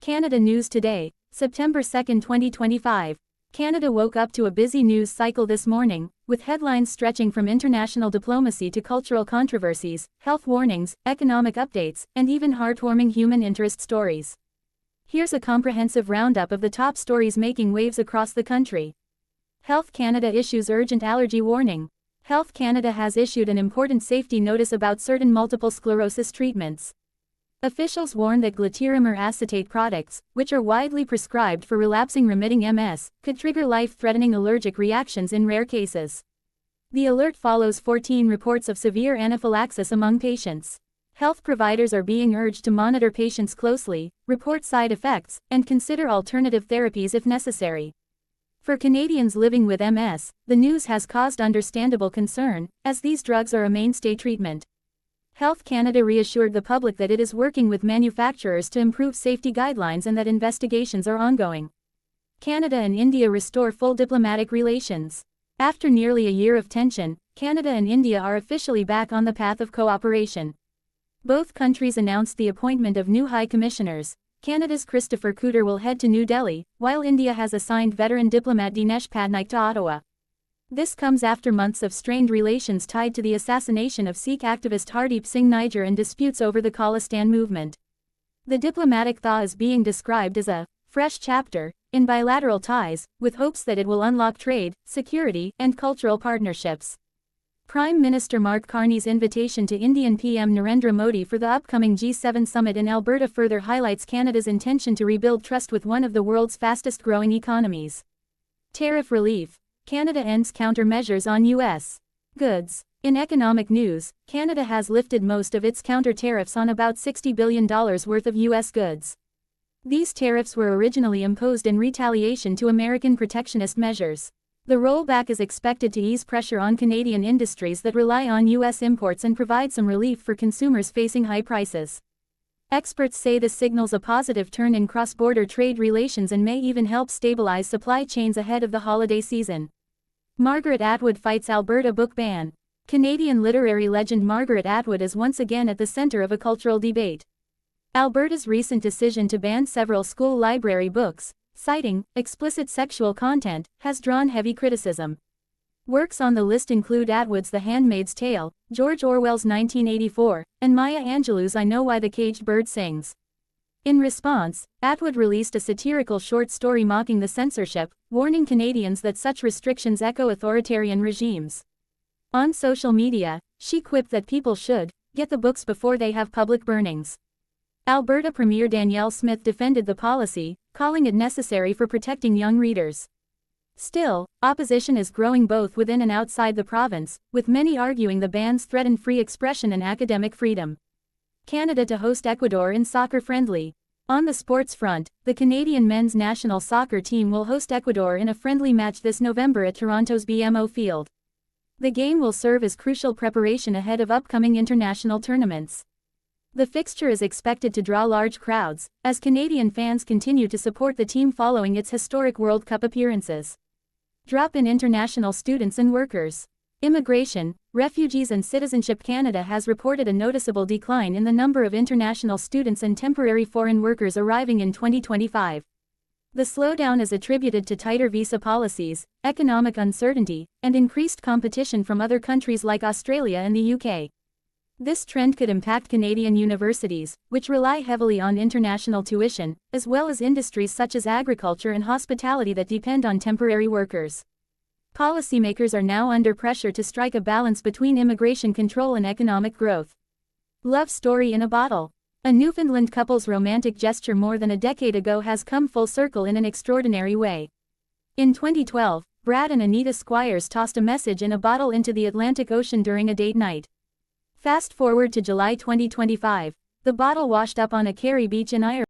Canada News Today, September 2, 2025. Canada woke up to a busy news cycle this morning, with headlines stretching from international diplomacy to cultural controversies, health warnings, economic updates, and even heartwarming human interest stories. Here's a comprehensive roundup of the top stories making waves across the country. Health Canada issues urgent allergy warning. Health Canada has issued an important safety notice about certain multiple sclerosis treatments. Officials warn that glatiramer acetate products, which are widely prescribed for relapsing remitting MS, could trigger life-threatening allergic reactions in rare cases. The alert follows 14 reports of severe anaphylaxis among patients. Health providers are being urged to monitor patients closely, report side effects, and consider alternative therapies if necessary. For Canadians living with MS, the news has caused understandable concern, as these drugs are a mainstay treatment. Health Canada reassured the public that it is working with manufacturers to improve safety guidelines and that investigations are ongoing. Canada and India restore full diplomatic relations. After nearly a year of tension, Canada and India are officially back on the path of cooperation. Both countries announced the appointment of new High Commissioners. Canada's Christopher Cooter will head to New Delhi, while India has assigned veteran diplomat Dinesh Patnaik to Ottawa. This comes after months of strained relations tied to the assassination of Sikh activist Hardeep Singh Nijjar and disputes over the Khalistan movement. The diplomatic thaw is being described as a fresh chapter in bilateral ties, with hopes that it will unlock trade, security, and cultural partnerships. Prime Minister Mark Carney's invitation to Indian PM Narendra Modi for the upcoming G7 summit in Alberta further highlights Canada's intention to rebuild trust with one of the world's fastest-growing economies. Tariff relief. Canada ends countermeasures on U.S. goods. In economic news, Canada has lifted most of its counter tariffs on about $60 billion worth of U.S. goods. These tariffs were originally imposed in retaliation to American protectionist measures. The rollback is expected to ease pressure on Canadian industries that rely on U.S. imports and provide some relief for consumers facing high prices. Experts say this signals a positive turn in cross-border trade relations and may even help stabilize supply chains ahead of the holiday season. Margaret Atwood fights Alberta book ban. Canadian literary legend Margaret Atwood is once again at the center of a cultural debate. Alberta's recent decision to ban several school library books, citing explicit sexual content, has drawn heavy criticism. Works on the list include Atwood's The Handmaid's Tale, George Orwell's 1984, and Maya Angelou's I Know Why the Caged Bird Sings. In response, Atwood released a satirical short story mocking the censorship, warning Canadians that such restrictions echo authoritarian regimes. On social media, she quipped that people should get the books before they have public burnings. Alberta Premier Danielle Smith defended the policy, calling it necessary for protecting young readers. Still, opposition is growing both within and outside the province, with many arguing the bans threaten free expression and academic freedom. Canada to host Ecuador in soccer friendly. On the sports front, the Canadian men's national soccer team will host Ecuador in a friendly match this November at Toronto's BMO Field. The game will serve as crucial preparation ahead of upcoming international tournaments. The fixture is expected to draw large crowds, as Canadian fans continue to support the team following its historic World Cup appearances. Drop in international students and workers. Immigration, Refugees and Citizenship Canada has reported a noticeable decline in the number of international students and temporary foreign workers arriving in 2025. The slowdown is attributed to tighter visa policies, economic uncertainty, and increased competition from other countries like Australia and the UK. This trend could impact Canadian universities, which rely heavily on international tuition, as well as industries such as agriculture and hospitality that depend on temporary workers. Policymakers are now under pressure to strike a balance between immigration control and economic growth. Love story in a bottle. A Newfoundland couple's romantic gesture more than a decade ago has come full circle in an extraordinary way. In 2012, Brad and Anita Squires tossed a message in a bottle into the Atlantic Ocean during a date night. Fast forward to July 2025, the bottle washed up on a Kerry beach in Ireland.